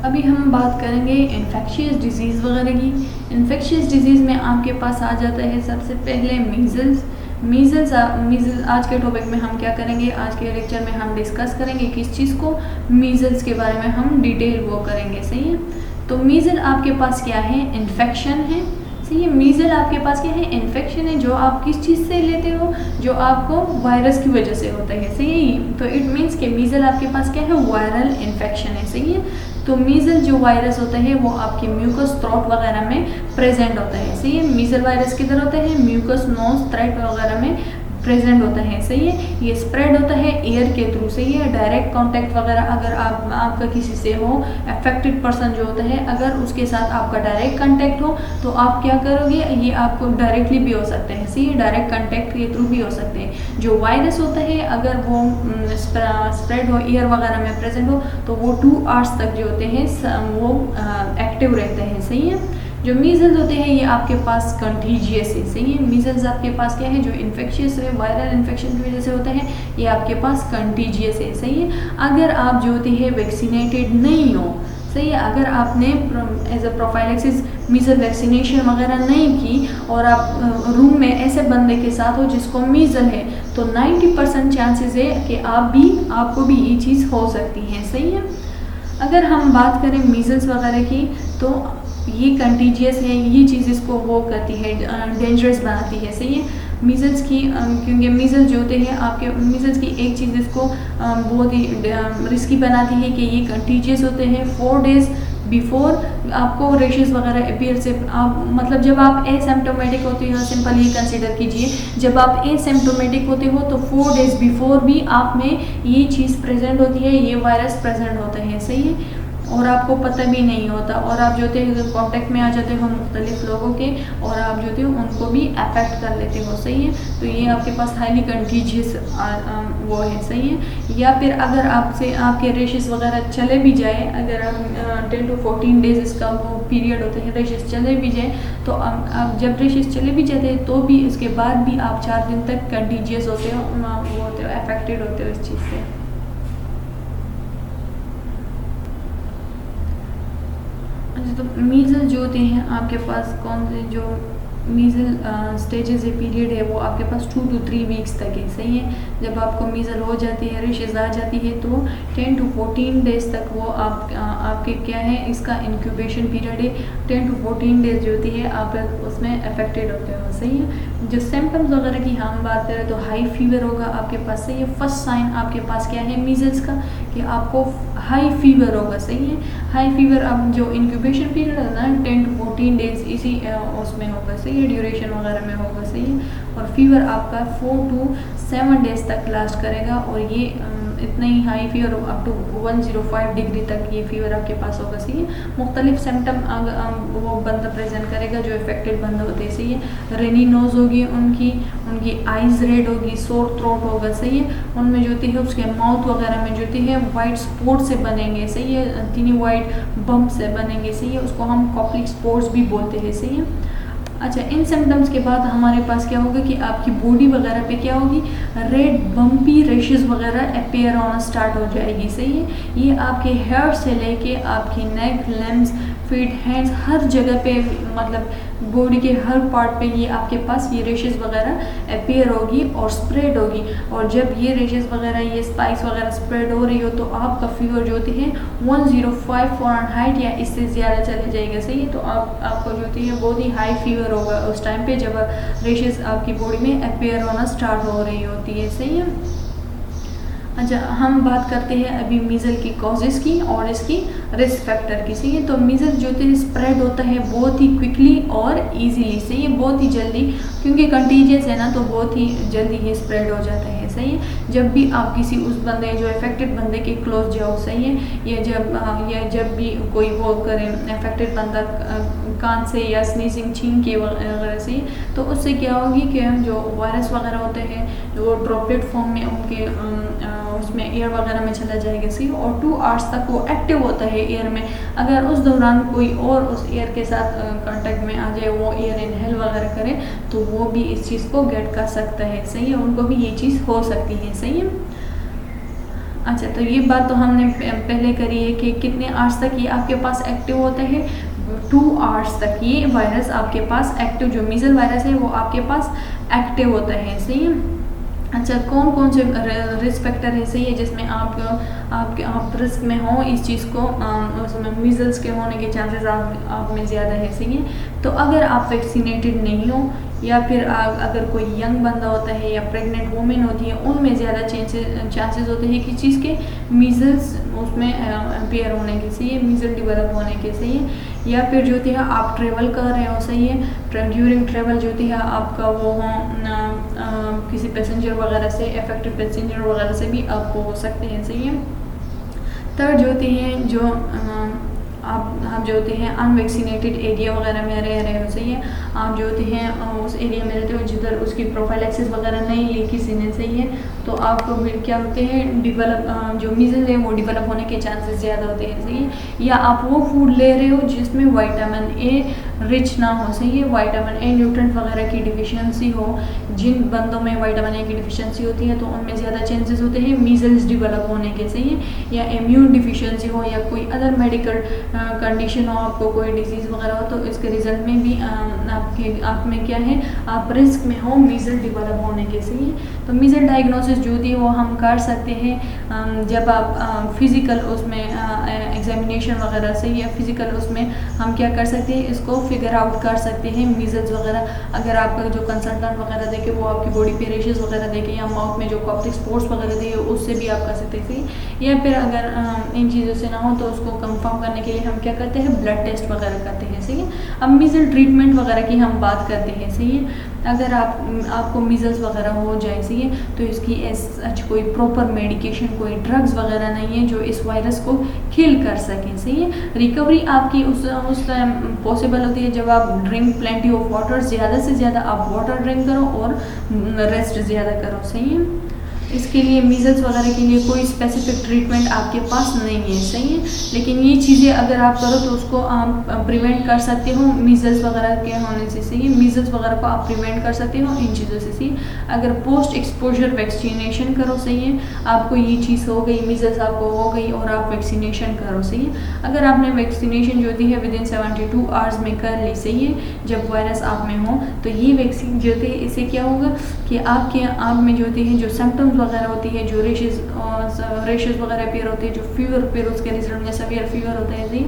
अभी हम बात करेंगे इन्फेक्शियस डिजीज़ वगैरह की। इन्फेक्शियस डिजीज़ में आपके पास आ जाता है सबसे पहले मीज़ल्स। मीज़ल्स आज के टॉपिक में हम क्या करेंगे, आज के लेक्चर में हम डिस्कस करेंगे किस चीज़ को, मीज़ल्स के बारे में हम डिटेल वो करेंगे। सही है, तो मीज़ल आपके पास क्या है, इन्फेक्शन है। सही है, मीज़ल आपके पास क्या है, इन्फेक्शन है, जो आप किस चीज़ से लेते हो, जो आपको वायरस की वजह से होता है। सही है, तो इट मीन्स कि मीज़ल आपके पास क्या है, वायरल इन्फेक्शन है। सही है, तो मीज़ल जो वायरस होता है वो आपके म्यूकस थ्रोट वगैरह में प्रेजेंट होता है। सही है, मीज़ल वायरस किधर होता है, म्यूकस, नोज, थ्रोट वगैरह में प्रेजेंट होता है। सही है, ये स्प्रेड होता है एयर के थ्रू। सही है, डायरेक्ट कांटेक्ट वगैरह अगर आपका किसी से हो, अफेक्टेड पर्सन जो होता है, अगर उसके साथ आपका डायरेक्ट कांटेक्ट हो तो आप क्या करोगे, ये आपको डायरेक्टली भी हो सकते हैं। सही है, डायरेक्ट कांटेक्ट के थ्रू भी हो सकते हैं। जो वायरस होता है अगर वो स्प्रेड हो, एयर वगैरह में प्रेजेंट हो, तो वो 2 आवर्स तक जो होते हैं वो एक्टिव रहते हैं। सही है, जो मीज़ल्स होते हैं ये आपके पास कंटीजियस है। सही है, मीज़ल्स आपके पास क्या है, जो इन्फेक्शियस है, वायरल इन्फेक्शन की वजह से होता है, ये आपके पास कंटीजियस है। सही है, अगर आप जो होती है वैक्सीनेटेड नहीं हो, सही है, अगर आपने as a prophylaxis measle vaccination वगैरह नहीं की और आप रूम में ऐसे बंदे के साथ हो जिसको मीज़ल है, तो 90% चांसेस है कि आपको भी ये चीज़ हो सकती है। सही है, अगर हम बात करें मीज़ल्स वगैरह की, तो ये कंटीजियस है, ये चीज़ इसको वो करती है, डेंजरस बनाती है। सही है, मीज़ल्स की क्योंकि मीज़ल्स जो होते हैं आपके, मीज़ल्स की एक चीज़ इसको बहुत ही रिस्की बनाती है कि ये कंटीजियस होते हैं। 4 डेज़ बिफोर आपको रेशेस वगैरह अपीयर से, आप मतलब जब आप एसिम्प्टोमेटिक होते हो, सिंपल ये कंसिडर कीजिए, जब आप एसिम्प्टोमेटिक होते हो तो 4 डेज़ बिफोर भी आप में ये चीज़ प्रेजेंट होती है, ये वायरस प्रेजेंट होता है। सही है, और आपको पता भी नहीं होता, और आप जो थे कांटेक्ट में आ जाते हो मुख्तलिफ लोगों के, और आप जो थे उनको भी अफेक्ट कर लेते हो। सही है, तो ये आपके पास हाईली कंटीजियस वो है। सही है, या फिर अगर आपसे आपके रेशेस वगैरह चले भी जाए, अगर आप 10 to 14 डेज इसका वो पीरियड होते हैं, रेशेस चले भी जाए, तो आप जब रेशेस चले भी जाते हैं तो भी उसके बाद भी आप 4 दिन तक कंटीजियस होते हो, वो होते हो, अफेक्टेड होते हो इस चीज़ से। अच्छा, तो मीज़ल जो होते हैं आपके पास कौन से, जो मीज़ल स्टेजेस है, पीरियड है, वो आपके पास 2 to 3 वीक्स तक है। सही है, जब आपको मीज़ल हो जाती है, रेशेस आ जाती है, तो 10 to 14 डेज़ तक वो आपके क्या है, इसका इंक्यूबेशन पीरियड है। 10 to 14 डेज़ जो होती है आप उसमें अफेक्टेड होते हो। सही है, जो सिम्टम्स वगैरह की हम बात करें तो हाई फीवर होगा आपके पास। सही है, फर्स्ट साइन आपके पास क्या है मीज़ल्स का, कि आपको हाई फीवर होगा। सही है, हाई फीवर, अब जो इंक्यूबेशन पीरियड है ना 10 to 14 डेज़ इसी उसमें होगा। सही है, ड्यूरेशन वगैरह में होगा। सही है, और फीवर आपका 4 to 7 डेज़ तक लास्ट करेगा, और ये इतना ही high fever up to 105 degree तक ये फीवर आपके पास होगा। सही है, मुख्तलिफ सिम्टम वो बंदा प्रेजेंट करेगा जो इफेक्टेड बंदा होते हैं। सही है, रेनी नोज़ होगी उनकी आइज़ रेड होगी, सोर थ्रोट होगा। सही है, उनमें जो होती है उसके माउथ वगैरह में जो होती है वाइट स्पॉट से बनेंगे। सही है, तीनी वाइट बम्प से बनेंगे। सही है, उसको हम कॉप्लिक स्पॉट्स भी बोलते हैं। सही है, अच्छा, इन सिम्टम्स के बाद हमारे पास क्या होगा कि आपकी बॉडी वगैरह पे क्या होगी, रेड बम्पी रेशेस वगैरह अपेयर होना स्टार्ट हो जाएगी। सही है, ये आपके हेयर से लेके आपकी नेक, लिम्स, फीट, हैंड्स, हर जगह पे, मतलब बॉडी के हर पार्ट पे ये आपके पास ये रेशेस वगैरह अपेयर होगी और स्प्रेड होगी। और जब ये रेशेस वगैरह, ये स्पाइक्स वगैरह स्प्रेड हो रही हो, तो आपका फीवर जो होती है 105 फ़ारेनहाइट या इससे ज़्यादा चले जाएगा। सही है, तो आपको जो होती है बहुत ही हाई फीवर होगा उस टाइम पे जब रेशेस आपकी बॉडी में अपेयर होना स्टार्ट हो रही होती है। सही है, अच्छा, हम बात करते हैं अभी मीज़ल की कॉजेज़ की और इसकी रिस्क फैक्टर की। सही है, तो मीज़ल जो है स्प्रेड होता है बहुत ही क्विकली और इजीली। सही है, बहुत ही जल्दी, क्योंकि कंटीजियस है ना, तो बहुत ही जल्दी ही स्प्रेड हो जाता है। सही है, जब भी आप किसी उस बंदे, जो इफेक्टेड बंदे के क्लोज जाओ, सही है, या जब भी कोई वो करे, इफेक्टेड बंदा कान से या स्नीजिंग, छींक के वगैरह से, तो उससे क्या होगी कि जो वायरस वगैरह होते हैं जो ड्रॉपलेट फॉर्म में उनके उसमें एयर वगैरह में चला जाएगा। सही, और 2 आवर्स तक वो एक्टिव होता है एयर में। अगर उस दौरान कोई और उस एयर के साथ कांटेक्ट में आ जाए, वो एयर इनहेल वगैरह करे, तो वो भी इस चीज़ को गेट कर सकता है। सही है, उनको भी ये चीज़ हो सकती है। सही है, अच्छा, तो ये बात तो हमने पहले करी है कि कितने आवर्स तक ये आपके पास एक्टिव होता है। 2 आवर्स तक ये वायरस आपके पास एक्टिव, जो मीजल वायरस है वो आपके पास एक्टिव होता है, सही है। अच्छा, कौन कौन से रिस्क फैक्टर है, सही है, जिसमें आप रिस्क में हो इस चीज़ को, उसमें मीजल्स के होने के चांसेस आप में ज़्यादा है, सही है। तो अगर आप वैक्सीनेटेड नहीं हो या फिर अगर कोई यंग बंदा होता है या प्रेग्नेंट वुमेन होती है, उनमें ज़्यादा चांसेस होते हैं किस चीज़ के, मीजल्स उसमें अपीयर होने के, सही है, मीजल डेवलप होने के, सही है। या फिर जो है आप ट्रेवल कर रहे हो, सही है, ड्यूरिंग ट्रेवल जो है आपका वो हो किसी पैसेंजर वगैरह से, अफेक्टेड पैसेंजर वगैरह से भी आपको हो सकते हैं, सही है। थर्ड जो होते हैं जो आप जो होते हैं अनवैक्सीनेटेड एरिया वगैरह में रह रहे हो, सही है, आप जो होते हैं उस एरिया में रहते हो जिधर उसकी प्रोफाइलैक्सिस वगैरह नहीं ली किसी ने, सही है, तो आपको क्या होते हैं डेवलप, जो मीजल है वो डेवलप होने के चांसेस ज़्यादा होते हैं, सही है। या आप वो फूड ले रहे हो जिसमें विटामिन ए रिच ना हो, सही है, विटामिन ए न्यूट्रेंट वगैरह की डिफिशियंसी हो, जिन बंदों में विटामिन ए की डिफिशियंसी होती है तो उनमें ज़्यादा चांसेस होते हैं मीजल्स डेवलप होने के, सही है। या इम्यून डिफिशियंसी हो या कोई अदर मेडिकल कंडीशन हो, आपको कोई डिजीज़ वगैरह हो, तो इसके रिजल्ट में भी आप में क्या है, आप रिस्क में हो मीजल डेवलप होने के, सही है। तो मीजल डायग्नोसिस जो थी वो हम कर सकते हैं जब आप फिज़िकल उसमें एग्जामिनेशन वगैरह से, या फिज़िकल उसमें हम क्या कर सकते हैं, इसको फिगर आउट कर सकते हैं मीजल्स वगैरह। अगर आपका जो कंसल्टेंट वगैरह देखे वो आपकी बॉडी पे रेशेस वगैरह देखे, या माउथ में जो कॉप्टिक स्पॉट्स वगैरह देखे उससे भी आप कर सकते हैं। या फिर अगर इन चीज़ों से ना हो तो उसको कंफर्म करने के लिए हम क्या करते हैं, ब्लड टेस्ट वगैरह करते हैं, सही है। अब मीजल ट्रीटमेंट वगैरह की हम बात करते हैं, सही है। अगर आपको मीजल्स वगैरह हो जाए, सही है, तो इसकी कोई प्रॉपर मेडिकेशन, कोई ड्रग्स वगैरह नहीं है जो इस वायरस को किल कर सकें, सही है। रिकवरी आपकी उस टाइम पॉसिबल होती है जब आप ड्रिंक प्लेंटी ऑफ वाटर, ज़्यादा से ज़्यादा आप वाटर ड्रिंक करो और रेस्ट ज़्यादा करो, सही है। इसके लिए मीजल्स वगैरह के लिए कोई स्पेसिफिक ट्रीटमेंट आपके पास नहीं है, सही है, लेकिन ये चीज़ें अगर आप करो तो उसको आप प्रिवेंट कर सकते हो मीजल्स वगैरह के होने से, सही है। मीजल्स वगैरह को आप प्रिवेंट कर सकते हो इन चीज़ों से, सही। अगर पोस्ट एक्सपोजर वैक्सीनेशन करो, सही है, आपको ये चीज़ हो गई, मीजल्स आपको हो गई और आप वैक्सीनेशन करो, सही है। अगर आपने वैक्सीनेशन जो दी है विदिन 72 आवर्स में कर ली, सही है, जब वायरस आप में हो, तो ये वैक्सीन जो थे इससे क्या होगा कि आपके आप में जो होती है जो सिम्टम्स वगैरह होती है, जो रेशेस वगैरह अपीयर होती है, जो फीवर अपीयर उसके रिजल्ट में सवियर फीवर होता है, सही,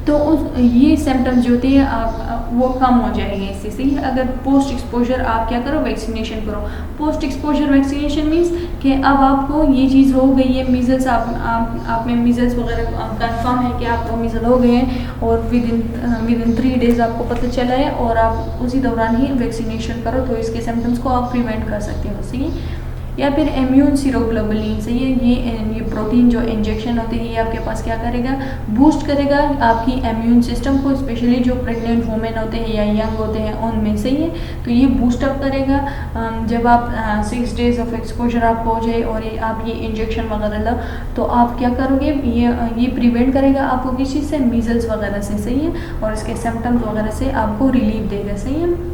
तो ये सिम्टम्स जो होती है आप वो कम हो जाएंगे इससे, सही। अगर पोस्ट एक्सपोजर आप क्या करो, वैक्सीनेशन करो। पोस्ट एक्सपोजर वैक्सीनेशन मीन्स कि अब आपको ये चीज़ हो गई है, मीजल्स आप में मीजल्स वगैरह कंफर्म है कि आपको मीजल हो गए हैं और विदिन 3 डेज़ आपको पता चला है और आप उसी दौरान ही वैक्सीनेशन करो, तो इसके सिम्टम्स को आप प्रिवेंट कर सकते हो, सही। या फिर इम्यून सीरोग्लोबुलिन, सही है, ये प्रोटीन जो इंजेक्शन होते हैं ये आपके पास क्या करेगा, बूस्ट करेगा आपकी इम्यून सिस्टम को, स्पेशली जो प्रेग्नेंट वुमेन होते हैं या यंग होते हैं उनमें, सही है। तो ये बूस्टअप करेगा जब आप 6 डेज ऑफ एक्सपोजर आपको हो जाए और आप ये इंजेक्शन वगैरह लो, तो आप क्या करोगे, ये प्रिवेंट करेगा आपको किस चीज़ से, मीजल्स वगैरह से, सही है, और इसके सिम्टम्स वगैरह से आपको रिलीफ देगा, सही है।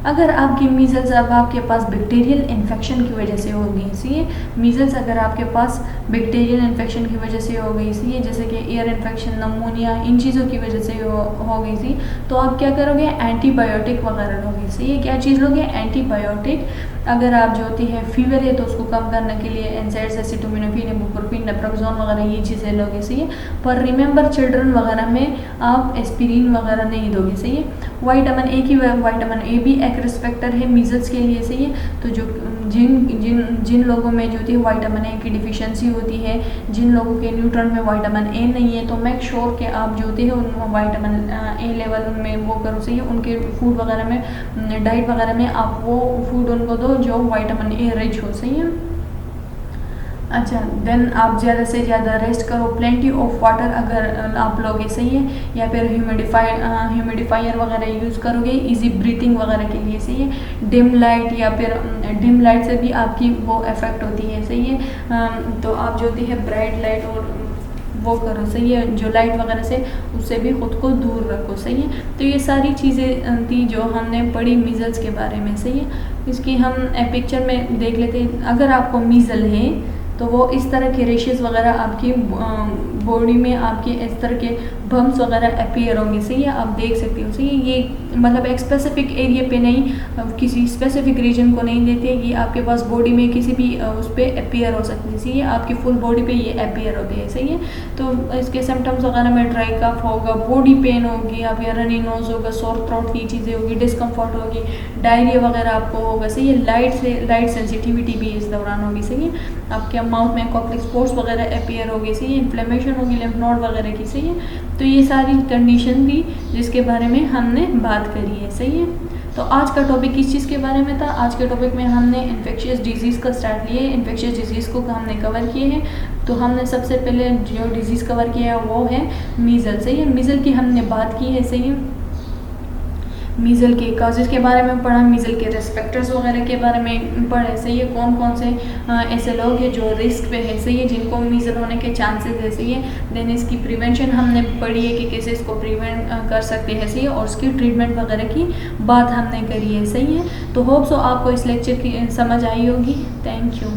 अगर आपकी मीजल्स अब आपके पास बैक्टीरियल इन्फेक्शन की वजह से होगी, सही है, मीजल्स अगर आपके पास बैक्टीरियल इन्फेक्शन की वजह से हो गई, सही है, जैसे कि एयर इन्फेक्शन, नमूनिया, इन चीज़ों की वजह से हो गई थी, तो आप क्या करोगे, एंटीबायोटिक वगैरह लोगे, सही है। क्या चीज़ लोगे, एंटीबायोटिक। अगर आप जो होती है फीवर है तो उसको कम करने के लिए एनसाइड्स, एसिटामिनोफेन, इबुप्रोफेन, नेप्रोक्सोन वगैरह ये चीज़ें लोगे, सही है। पर रिमेंबर चिल्ड्रन वगैरह में आप एस्पिरिन वगैरह नहीं दोगे, सही है। विटामिन ए भी एक रिस्क फैक्टर है मीजल्स के लिए, सही है। तो जो जिन लोगों में जो थी विटामिन ए की डिफिशियंसी होती है, जिन लोगों के न्यूट्रन में विटामिन ए नहीं है, तो मेक श्योर कि आप जो होते हैं उन विटामिन ए लेवल में वो करो, सही है। उनके फूड वगैरह में, डाइट वगैरह में आप वो फूड उनको दो जो विटामिन ए रिच हो, सही है। अच्छा, देन आप ज़्यादा से ज़्यादा रेस्ट करो, प्लेंटी ऑफ वाटर अगर आप लोगे, सही है, या फिर ह्यूमिडिफायर वगैरह यूज़ करोगे इजी ब्रीथिंग वगैरह के लिए, सही है। डिम लाइट या फिर डिम लाइट से भी आपकी वो इफ़ेक्ट होती है, सही है। तो आप जो होती है ब्राइट लाइट और वो करो, सही है, जो लाइट वगैरह से उससे भी ख़ुद को दूर रखो, सही है। तो ये सारी चीज़ें थी जो हमने पढ़ी मीजल्स के बारे में, सही है। इसकी हम पिक्चर में देख लेते हैं। अगर आपको मीजल है, तो वो इस तरह के रेशेस वगैरह आपकी बॉडी में आपके इस तरह के बम्स वगैरह अपीयर होंगे, सही है। आप देख सकते हो, सही है। ये मतलब एक स्पेसिफिक एरिया पे नहीं, किसी स्पेसिफिक रीजन को नहीं देते, ये आपके पास बॉडी में किसी भी उस पर अपीयर हो सकती है, सही है। आपकी फुल बॉडी पे ये अपीयर होते हैं, सही है। तो इसके सिम्टम्स वगैरह में ड्राई कफ होगा, बॉडी पेन होगी, आप या रनी नोज होगा, सोर थ्रोट की चीज़ें होगी, डिस्कम्फर्ट होगी, डायरिया वगैरह आपको होगा, सही है। लाइट सेंसिटिविटी भी इस दौरान होगी, सही है। आपके माउथ में कॉक्लिक स्पोर्स वगैरह अपीयर होगी, सही है। इन्फ्लेमेशन होगी लिम्फ नोड वगैरह की, सही है। तो ये सारी कंडीशन थी जिसके बारे में हमने बात करी है, सही है। तो आज का टॉपिक किस चीज़ के बारे में था? आज के टॉपिक में हमने इन्फेक्शियस डिजीज़ का स्टार्ट लिए, इन्फेक्शियस डिजीज़ को हमने कवर किए हैं। तो हमने सबसे पहले जो डिजीज़ कवर किया है वो है मीज़ल, सही है। मीज़ल की हमने बात की है, सही है। मीज़ल के काजेज़ के बारे में पढ़ा, मीज़ल के रिस्क फैक्टर्स वगैरह के बारे में पढ़े, सही है। कौन कौन से ऐसे लोग हैं जो रिस्क पे है, सही है, जिनको मीज़ल होने के चांसेस है, सही है। देन इसकी प्रिवेंशन हमने पढ़ी है कि कैसे इसको प्रिवेंट कर सकते हैं, सही है। और उसकी ट्रीटमेंट वगैरह की बात हमने करी है, सही है। तो होप सो आपको इस लेक्चर की समझ आई होगी। Thank you.